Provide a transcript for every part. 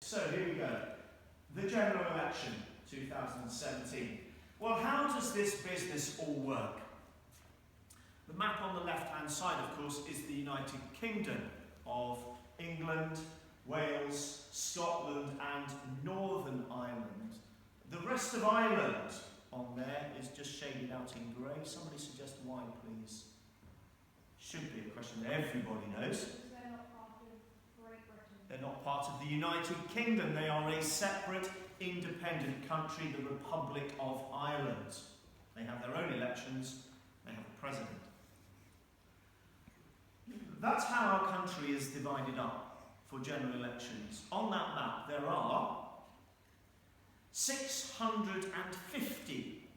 So here we go. The general election 2017. Well, how does this business all work? The map on the left-hand side, of course, is the United Kingdom of England, Wales, Scotland and Northern Ireland. The rest of Ireland on there is just shaded out in grey. Somebody suggest why, please? Should be a question that everybody knows. They're not part of Great Britain. They're not part of the United Kingdom. They are a separate, independent country, the Republic of Ireland. They have their own elections. They have a president. That's how our country is divided up for general elections. On that map, there are 650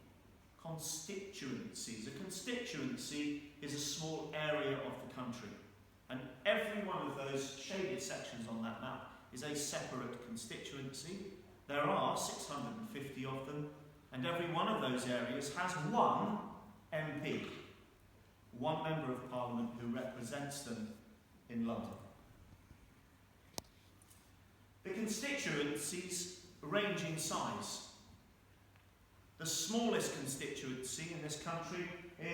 constituencies. A constituency is a small area of the country. And every one of those shaded sections on that map is a separate constituency. There are 650 of them, and every one of those areas has one MP, one Member of Parliament who represents them in London. The constituencies range in size. The smallest constituency in this country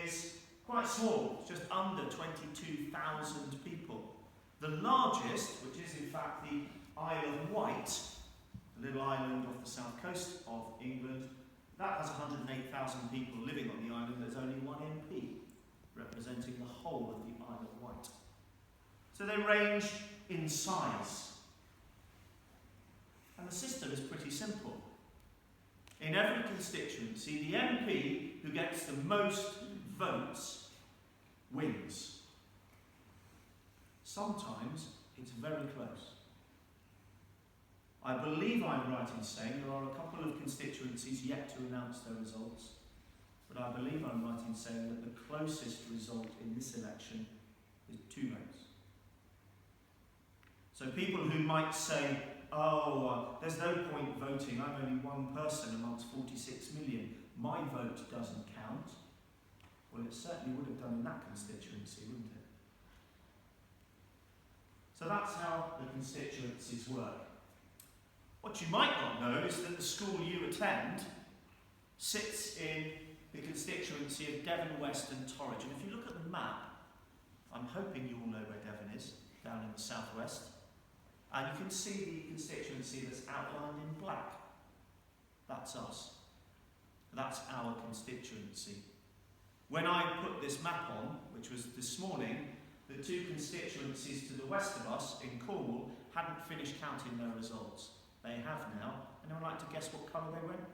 is quite small, just under 22,000 people. The largest, which is in fact the Isle of Wight, a little island off the south coast of England, that has 108,000 people living on the island. There's only one MP representing the whole of the Isle of Wight. So they range in size. And the system is pretty simple. In every constituency, the MP who gets the most votes wins. Sometimes it's very close. I believe I'm right in saying there are a couple of constituencies yet to announce their results, but I believe I'm right in saying that the closest result in this election is 2 votes. So people who might say, there's no point voting, I'm only one person amongst 46 million, my vote doesn't count. Well, it certainly would have done in that constituency, wouldn't it? So that's how the constituencies work. What you might not know is that the school you attend sits in the constituency of Devon West and Torridge. And if you look at the map, I'm hoping you all know where Devon is, down in the southwest. And you can see the constituency that's outlined in black. That's us. That's our constituency. When I put this map on, which was this morning, the 2 constituencies to the west of us, in Cornwall, hadn't finished counting their results. They have now. Anyone like to guess what colour they went?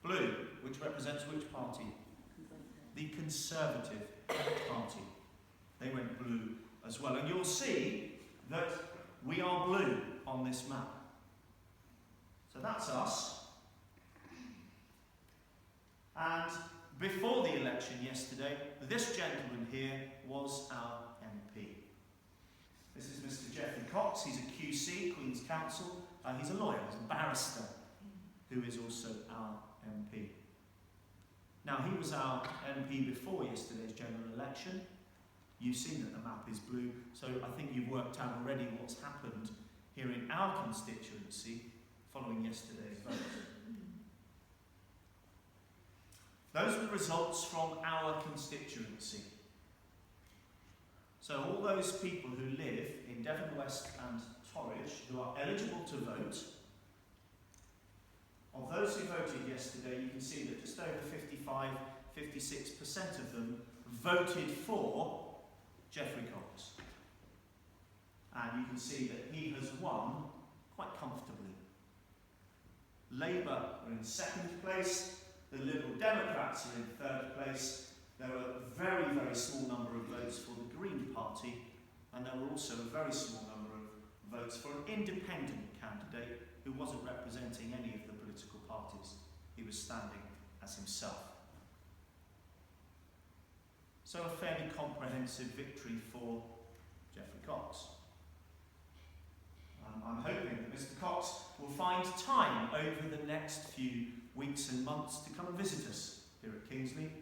Blue, which represents which party? The Conservative Party. They went blue as well. And you'll see that we are blue on this map. So that's us. And before the election yesterday, this gentleman here was our MP. This is Mr. Geoffrey Cox. He's a QC, Queen's Counsel. He's a lawyer, he's a barrister, who is also our MP. Now, he was our MP before yesterday's general election. You've seen that the map is blue, so I think you've worked out already what's happened here in our constituency following yesterday's vote. Those are the results from our constituency. So all those people who live in Devon West and Torridge who are eligible to vote, of those who voted yesterday, you can see that just over 56% of them voted for Geoffrey Cox. And you can see that he has won quite comfortably. Labour are in 2nd place, the Liberal Democrats are in 3rd place. There were a very, very small number of votes for the Green Party, and there were also a very small number of votes for an independent candidate who wasn't representing any of the political parties. He was standing as himself. So a fairly comprehensive victory for Geoffrey Cox. I'm hoping that Mr. Cox will find time over the next few weeks and months to come and visit us here at Kingsley.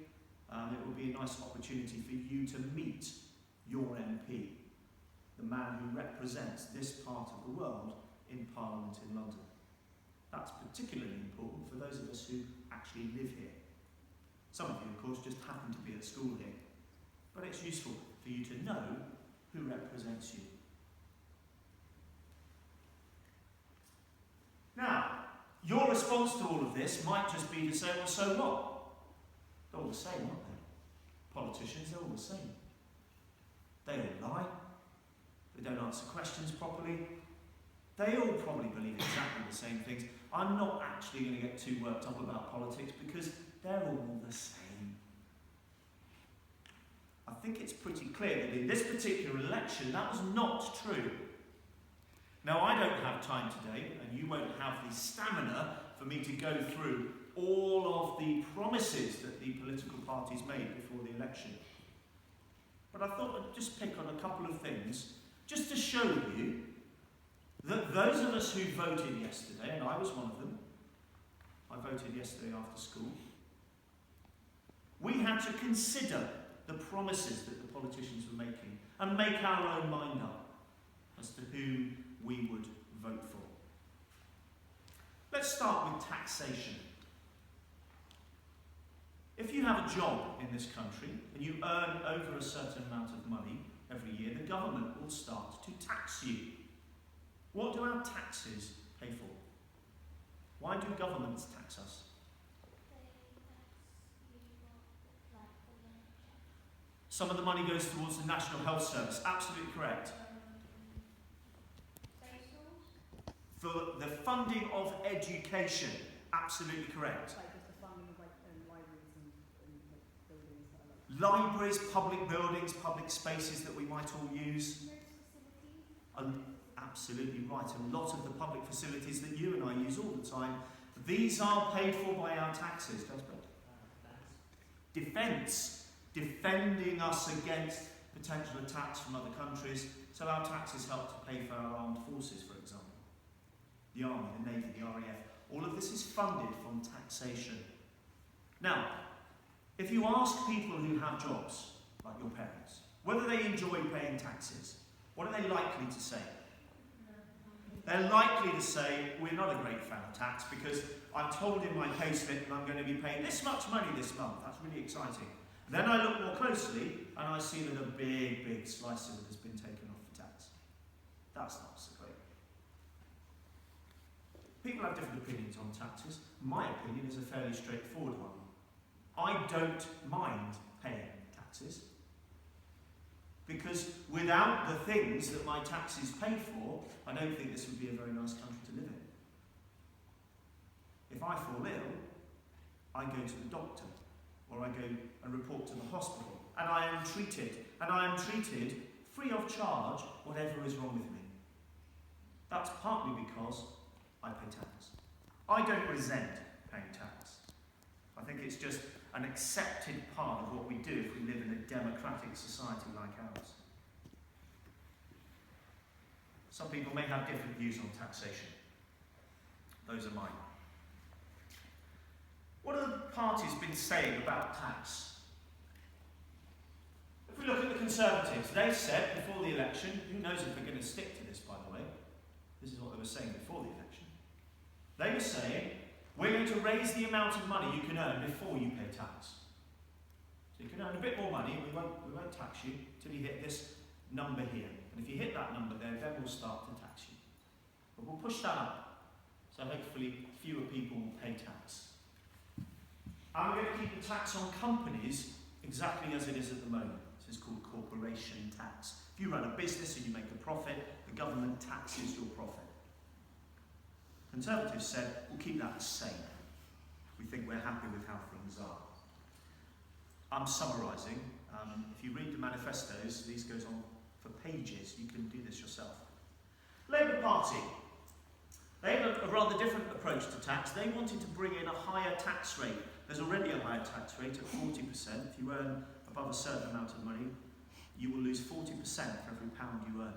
It will be a nice opportunity for you to meet your MP, the man who represents this part of the world in Parliament in London. That's particularly important for those of us who actually live here. Some of you, of course, just happen to be at school here, but it's useful for you to know who represents you. Now, your response to all of this might just be to say, well, so what? They're all the same, aren't they? Politicians, they're all the same. They all lie. They don't answer questions properly. They all probably believe exactly the same things. I'm not actually going to get too worked up about politics because they're all the same. I think it's pretty clear that in this particular election that was not true. Now, I don't have time today, and you won't have the stamina for me to go through all of the promises that the political parties made before the election. But I thought I'd just pick on a couple of things, just to show you that those of us who voted yesterday, and I was one of them, I voted yesterday after school, we had to consider the promises that the politicians were making and make our own mind up as to who we would vote for. Let's start with taxation. If you have a job in this country and you earn over a certain amount of money every year, the government will start to tax you. What do our taxes pay for? Why do governments tax us? Some of the money goes towards the National Health Service. Absolutely correct. For the funding of education. Absolutely correct. Like just the funding of libraries and buildings. Libraries, public buildings, public spaces that we might all use. Absolutely right. A lot of the public facilities that you and I use all the time, these are paid for by our taxes. Defence. Defending us against potential attacks from other countries. So our taxes help to pay for our armed forces, for example. The Army, the Navy, the RAF. All of this is funded from taxation. Now, if you ask people who have jobs, like your parents, whether they enjoy paying taxes, what are they likely to say? They're likely to say, we're not a great fan of tax because I'm told in my payslip that I'm going to be paying this much money this month. That's really exciting. Then I look more closely and I see that a big, big slice of it has been taken off for tax. That's not so great. People have different opinions on taxes. My opinion is a fairly straightforward one. I don't mind paying taxes because without the things that my taxes pay for, I don't think this would be a very nice country to live in. If I fall ill, I go to the doctor, or I go and report to the hospital, and I am treated free of charge, whatever is wrong with me. That's partly because I pay tax. I don't resent paying tax. I think it's just an accepted part of what we do if we live in a democratic society like ours. Some people may have different views on taxation. Those are mine. What have the parties been saying about tax? If we look at the Conservatives, they said before the election, who knows if they're going to stick to this, by the way. This is what they were saying before the election. They were saying, we're going to raise the amount of money you can earn before you pay tax. So you can earn a bit more money, and we won't tax you until you hit this number here. And if you hit that number there, then we'll start to tax you. But we'll push that up, so hopefully fewer people will pay tax. And we're going to keep the tax on companies exactly as it is at the moment. This is called corporation tax. If you run a business and you make a profit, the government taxes your profit. Conservatives said, we'll keep that the same. We think we're happy with how things are. I'm summarising. If you read the manifestos, these goes on for pages. You can do this yourself. Labour Party. They have a rather different approach to tax. They wanted to bring in a higher tax rate. There's already a higher tax rate at 40%. If you earn above a certain amount of money, you will lose 40% for every pound you earn.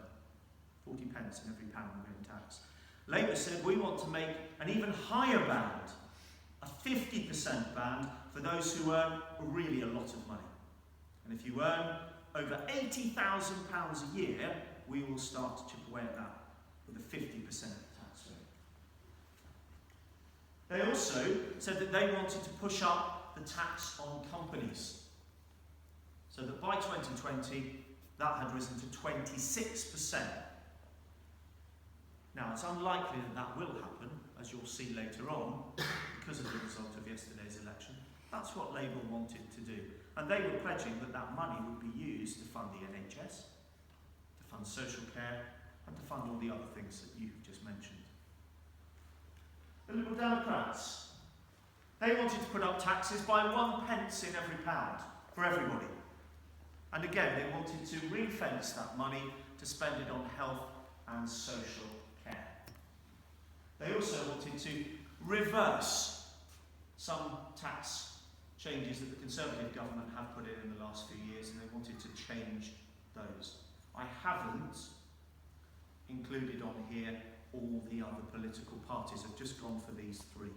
40 pence in every pound you earn tax. Labour said we want to make an even higher band, a 50% band for those who earn really a lot of money. And if you earn over £80,000 a year, we will start to chip away at that with a 50% tax They also said that they wanted to push up the tax on companies, so that by 2020 that had risen to 26%. Now, it's unlikely that that will happen, as you'll see later on, because of the result of yesterday's election. That's what Labour wanted to do. And they were pledging that that money would be used to fund the NHS, to fund social care, and to fund all the other things that you've just mentioned. The Liberal Democrats, they wanted to put up taxes by 1 pence in every pound for everybody. And again, they wanted to ring-fence that money to spend it on health and social care. They also wanted to reverse some tax changes that the Conservative government have put in the last few years, and they wanted to change those. I haven't included on here all the other political parties. I've just gone for these three.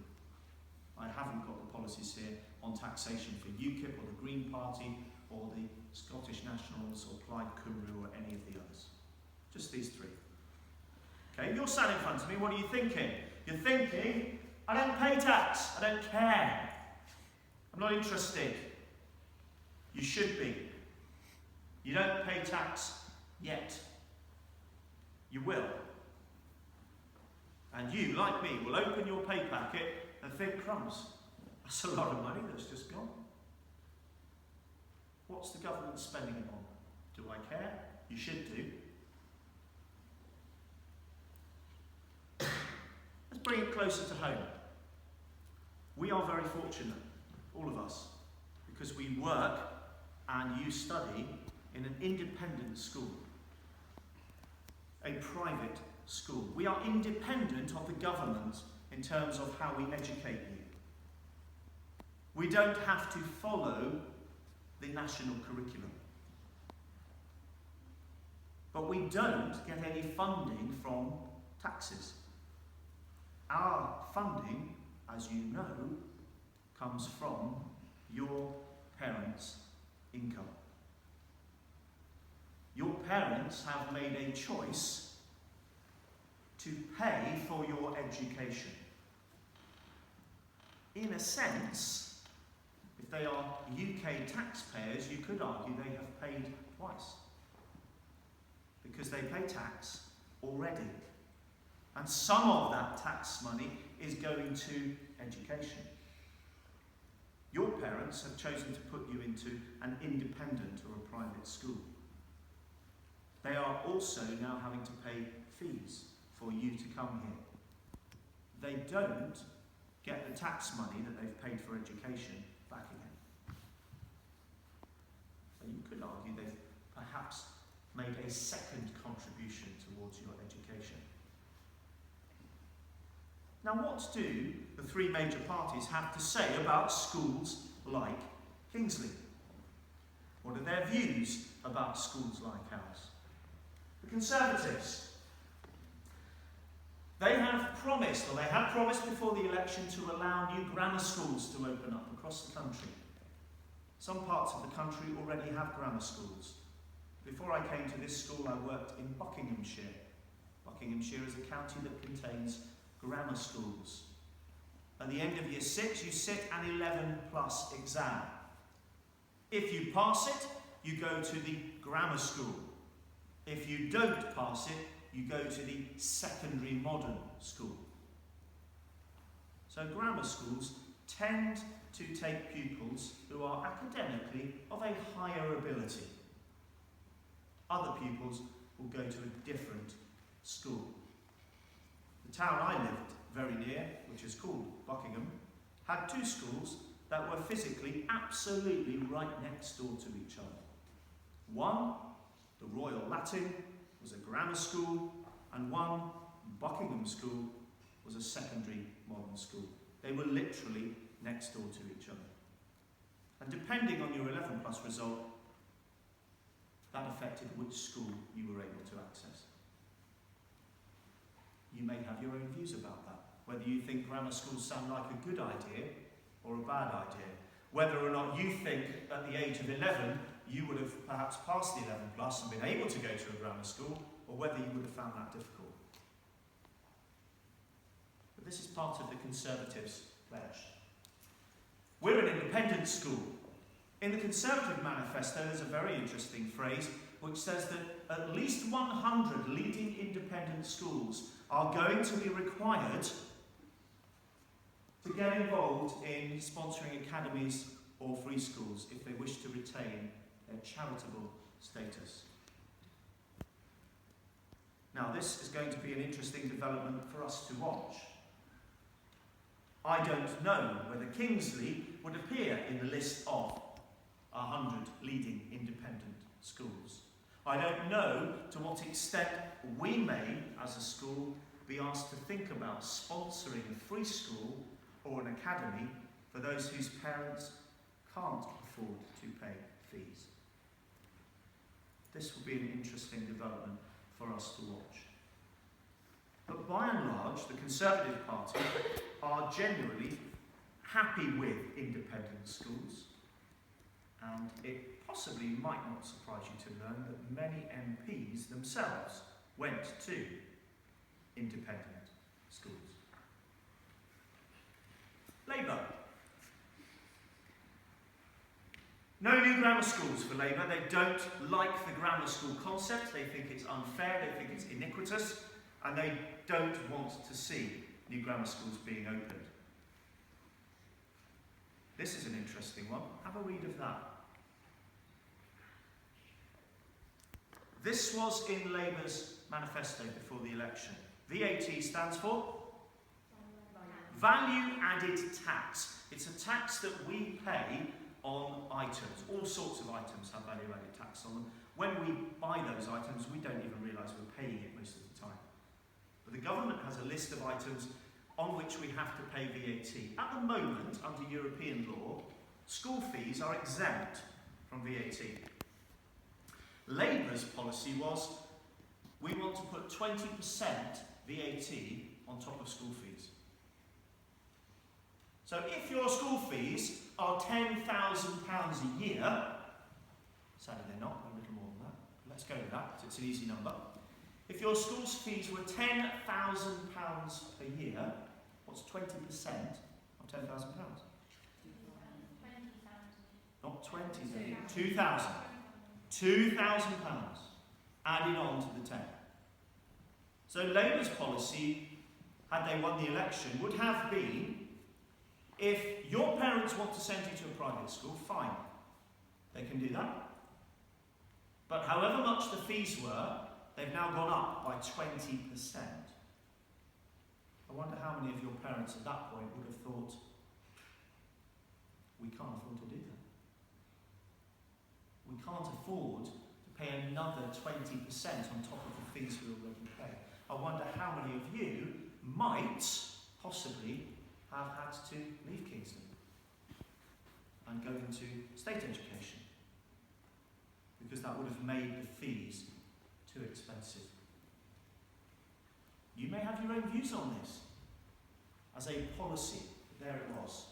I haven't got the policies here on taxation for UKIP or the Green Party or the Scottish Nationals or Plaid Cymru or any of the others. Just these three. Okay, you're sat in front of me, what are you thinking? You're thinking, I don't pay tax, I don't care. I'm not interested. You should be. You don't pay tax yet. You will. And you, like me, will open your pay packet and think, crumbs, that's a lot of money that's just gone. What's the government spending it on? Do I care? You should do. Let's bring it closer to home. We are very fortunate, all of us, because we work and you study in an independent school, a private school. We are independent of the government in terms of how we educate you. We don't have to follow the national curriculum. But we don't get any funding from taxes. Our funding, as you know, comes from your parents' income. Your parents have made a choice to pay for your education. In a sense, if they are UK taxpayers, you could argue they have paid twice. Because they pay tax already. And some of that tax money is going to education. Your parents have chosen to put you into an independent or a private school. They are also now having to pay fees for you to come here. They don't get the tax money that they've paid for education back again. So you could argue they've perhaps made a second contribution towards your education. Now, what do the three major parties have to say about schools like Kingsley? What are their views about schools like ours? The Conservatives, they have promised, or they had promised before the election, to allow new grammar schools to open up across the country. Some parts of the country already have grammar schools. Before I came to this school, I worked in Buckinghamshire. Buckinghamshire is a county that contains grammar schools. At the end of year 6, you sit an 11+ exam. If you pass it, you go to the grammar school. If you don't pass it, you go to the secondary modern school. So grammar schools tend to take pupils who are academically of a higher ability. Other pupils will go to a different school. The town I lived very near, which is called Buckingham, had two schools that were physically absolutely right next door to each other. One, the Royal Latin, was a grammar school, and one, Buckingham School, was a secondary modern school. They were literally next door to each other. And depending on your 11+ result, that affected which school you were able to access. You may have your own views about that, whether you think grammar schools sound like a good idea or a bad idea, whether or not you think at the age of 11 you would have perhaps passed the 11+ and been able to go to a grammar school, or whether you would have found that difficult. But This is part of the Conservatives' pledge. We're an independent school. In the Conservative manifesto, there's a very interesting phrase which says that at least 100 leading independent schools are going to be required to get involved in sponsoring academies or free schools if they wish to retain their charitable status. Now, this is going to be an interesting development for us to watch. I don't know whether Kingsley would appear in the list of 100 leading independent schools. I don't know to what extent we may, as a school, be asked to think about sponsoring a free school or an academy for those whose parents can't afford to pay fees. This will be an interesting development for us to watch. But by and large, the Conservative Party are generally happy with independent schools, and it possibly might not surprise you to learn that many MPs themselves went to independent schools. Labour. No new grammar schools for Labour. They don't like the grammar school concept. They think it's unfair, they think it's iniquitous, and they don't want to see new grammar schools being opened. This is an interesting one. Have a read of that. This was in Labour's manifesto before the election. VAT stands for Value Added Tax. It's a tax that we pay on items. All sorts of items have value added tax on them. When we buy those items, we don't even realise we're paying it most of the time. But the government has a list of items on which we have to pay VAT. At the moment, under European law, school fees are exempt from VAT. Labour's policy was, we want to put 20% VAT on top of school fees. So if your school fees are £10,000 a year, sadly they're not, a little more than that, let's go with that, because it's an easy number. If your school's fees were £10,000 a year, what's 20% of £10,000? 20,000. Not 20, 2,000. £2,000 added on to the 10. So Labour's policy, had they won the election, would have been, if your parents want to send you to a private school, fine, they can do that. But however much the fees were, they've now gone up by 20%. I wonder how many of your parents at that point would have thought, we can't afford to do that. We can't afford to pay another 20% on top of the fees we already pay. I wonder how many of you might possibly have had to leave Kingsley and go into state education, because that would have made the fees too expensive. You may have your own views on this. As a policy, there it was.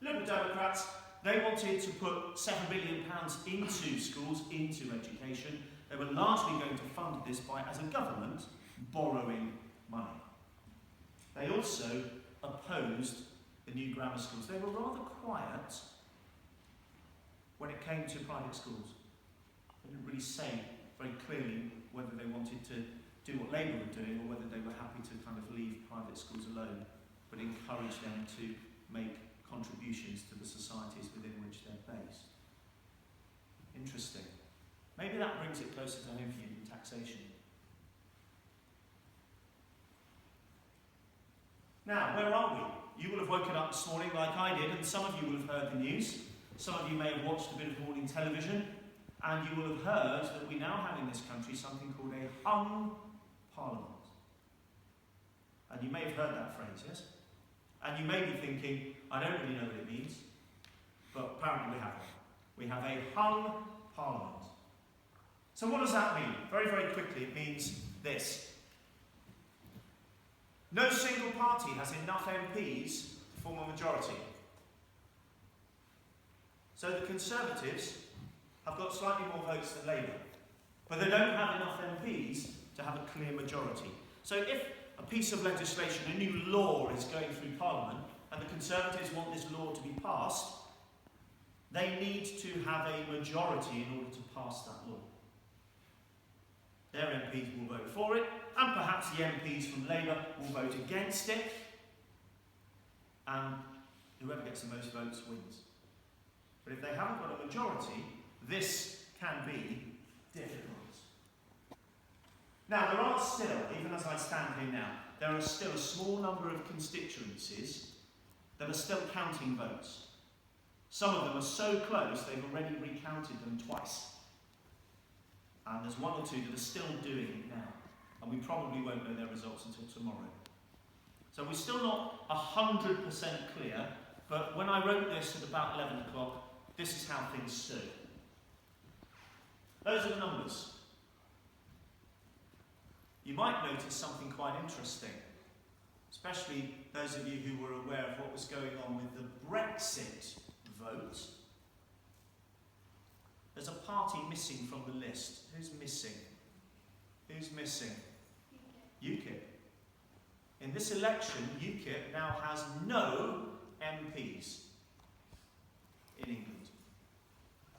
Liberal Democrats, they wanted to put £7 billion into schools, into education. They were largely going to fund this by, as a government, borrowing money. They also opposed the new grammar schools. They were rather quiet when it came to private schools. They didn't really say very clearly whether they wanted to do what Labour were doing or whether they were happy to kind of leave private schools alone, but encourage them to make contributions to the societies within which they're based. Interesting. Maybe that brings it closer to home for you than taxation. Now, where are we? You will have woken up this morning like I did, and some of you will have heard the news. Some of you may have watched a bit of morning television, and you will have heard that we now have in this country something called a hung parliament. And you may have heard that phrase, yes? And you may be thinking, I don't really know what it means, but apparently we have one. We have a hung parliament. So what does that mean? Very, very quickly, it means this. No single party has enough MPs to form a majority. So the Conservatives have got slightly more votes than Labour, but they don't have enough MPs to have a clear majority. So if a piece of legislation, a new law is going through Parliament, and the Conservatives want this law to be passed, they need to have a majority in order to pass that law. Their MPs will vote for it, and perhaps the MPs from Labour will vote against it, and whoever gets the most votes wins. But if they haven't got a majority, this can be difficult. Now, there are still, even as I stand here now, there are still a small number of constituencies that are still counting votes. Some of them are so close they've already recounted them twice. And there's one or two that are still doing it now. And we probably won't know their results until tomorrow. So we're still not 100% clear, but when I wrote this at about 11 o'clock, this is how things stood. Those are the numbers. You might notice something quite interesting, especially those of you who were aware of what was going on with the Brexit vote. There's a party missing from the list. Who's missing? Who's missing? UKIP. In this election, UKIP now has no MPs in England.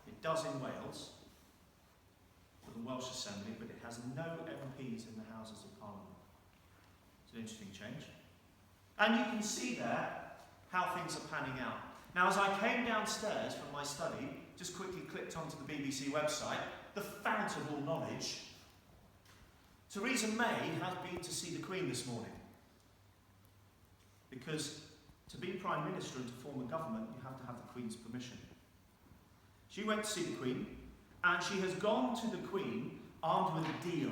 It does in Wales, for the Welsh Assembly, but it has no MPs in the Houses of Parliament. It's an interesting change. And you can see there how things are panning out. Now, as I came downstairs from my study, just quickly clicked onto the BBC website, the fount of all knowledge, Theresa May has been to see the Queen this morning. Because to be Prime Minister and to form a government, you have to have the Queen's permission. She went to see the Queen, and she has gone to the Queen armed with a deal.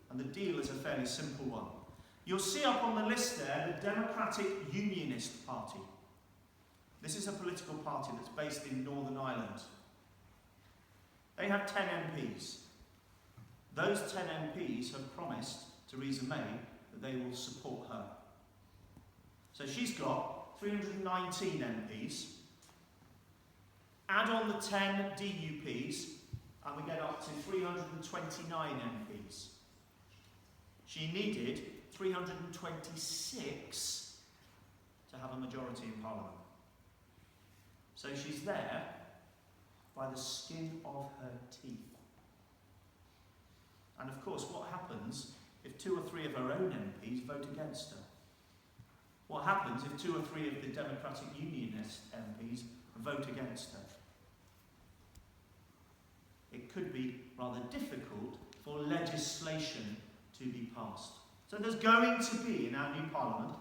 And the deal is a fairly simple one. You'll see up on the list there, the Democratic Unionist Party. This is a political party that's based in Northern Ireland. They have 10 MPs. Those 10 MPs have promised Theresa May that they will support her. So she's got 319 MPs. Add on the 10 DUPs, and we get up to 329 MPs. She needed 326 to have a majority in Parliament. So she's there by the skin of her teeth. And of course, what happens if 2 or 3 of her own MPs vote against her? What happens if 2 or 3 of the Democratic Unionist MPs vote against her? It could be rather difficult for legislation to be passed. So there's going to be, in our new Parliament,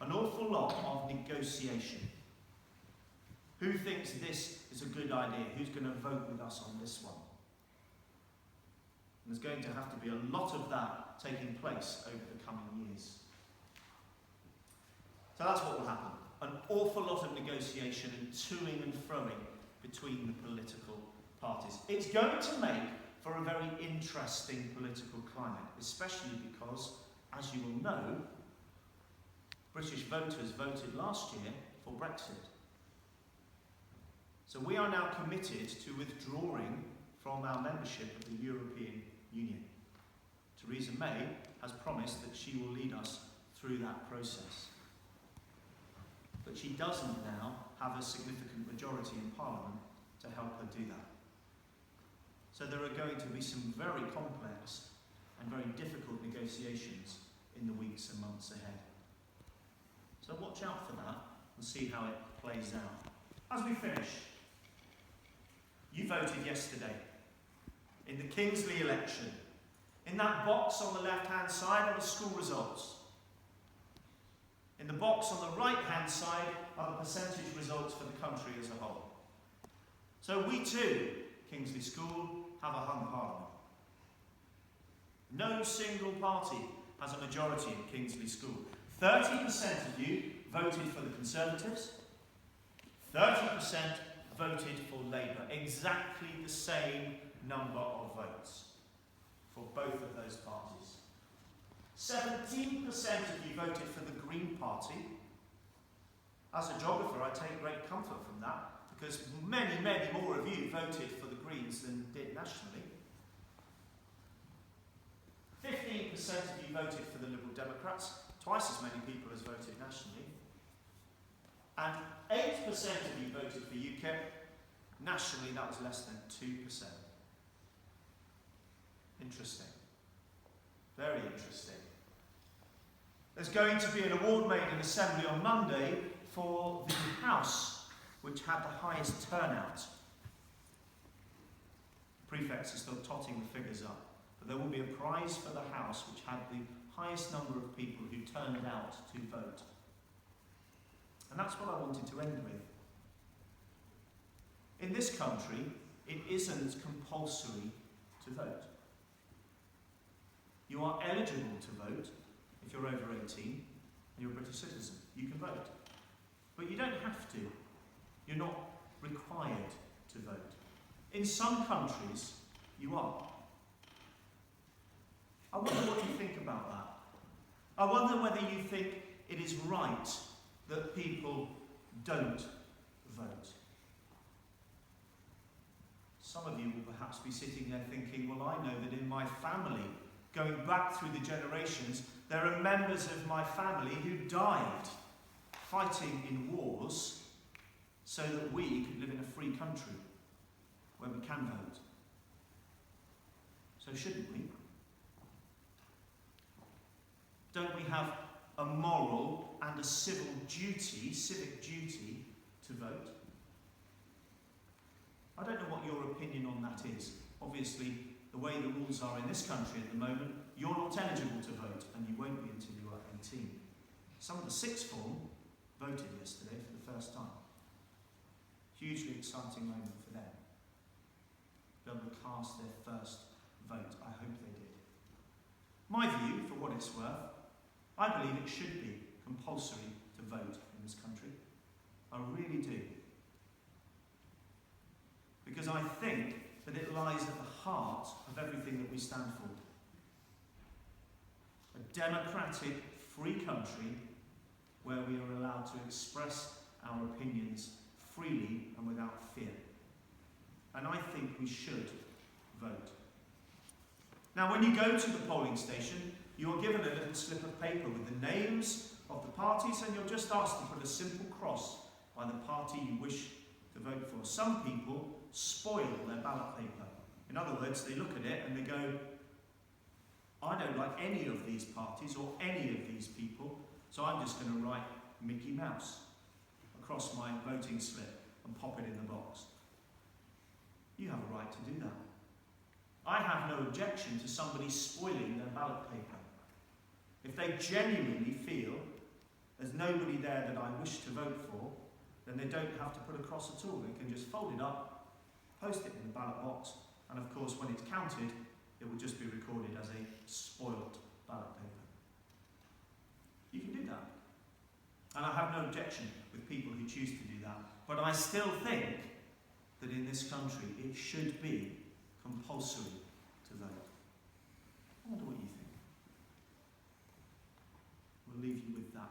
an awful lot of negotiation. Who thinks this is a good idea? Who's going to vote with us on this one? And there's going to have to be a lot of that taking place over the coming years. So that's what will happen. An awful lot of negotiation and toing and froing between the political parties. It's going to make for a very interesting political climate, especially because, as you will know, British voters voted last year for Brexit. So we are now committed to withdrawing from our membership of the European Union. Theresa May has promised that she will lead us through that process. But she doesn't now have a significant majority in Parliament to help her do that. So there are going to be some very complex and very difficult negotiations in the weeks and months ahead. So watch out for that and see how it plays out. As we finish, you voted yesterday in the Kingsley election. In that box on the left-hand side are the school results. In the box on the right-hand side are the percentage results for the country as a whole. So we too, Kingsley School, have a hung parliament. No single party has a majority in Kingsley School. 30% of you voted for the Conservatives, 30% voted for Labour. Exactly the same number of votes for both of those parties. 17% of you voted for the Green Party. As a geographer, I take great comfort from that, because many, many more of you voted for the Greens than did nationally. 15% of you voted for the Liberal Democrats, twice as many people as voted nationally. And 8% of you voted for UKIP. Nationally, that was less than 2%. Interesting. Very interesting. There's going to be an award made in Assembly on Monday for the House, which had the highest turnout. Prefects are still totting the figures up, but there will be a prize for the House which had the highest number of people who turned out to vote. And that's what I wanted to end with. In this country, it isn't compulsory to vote. You are eligible to vote if you're over 18 and you're a British citizen. You can vote. But you don't have to. You're not required to vote. In some countries, you are. I wonder what you think about that. I wonder whether you think it is right that people don't vote. Some of you will perhaps be sitting there thinking, well, I know that in my family, going back through the generations, there are members of my family who died fighting in wars so that we could live in a free country where we can vote. So shouldn't we? Don't we have a moral and a civic duty to vote? I don't know what your opinion on that is. Obviously, the way the rules are in this country at the moment, you're not eligible to vote, and you won't be until you are 18. Some of the sixth form voted yesterday for the first time. Hugely exciting moment for them. Be able to cast their first vote. I hope they did. My view, for what it's worth, I believe it should be compulsory to vote in this country. I really do. Because I think that it lies at the heart of everything that we stand for. A democratic, free country where we are allowed to express our opinions freely and without fear. And I think we should vote. Now, when you go to the polling station, you are given a little slip of paper with the names of the parties, and you're just asked to put a simple cross by the party you wish to vote for. Some people spoil their ballot paper. In other words, they look at it and they go, I don't like any of these parties or any of these people, so I'm just going to write Mickey Mouse across my voting slip and pop it in the box. You have a right to do that. I have no objection to somebody spoiling their ballot paper. If they genuinely feel there's nobody there that I wish to vote for, then they don't have to put a cross at all. They can just fold it up, post it in the ballot box, and of course when it's counted, it will just be recorded as a spoilt ballot paper. You can do that. And I have no objection with people who choose to do that. But I still think that in this country it should be compulsory to vote. I wonder what you think. We'll leave you with that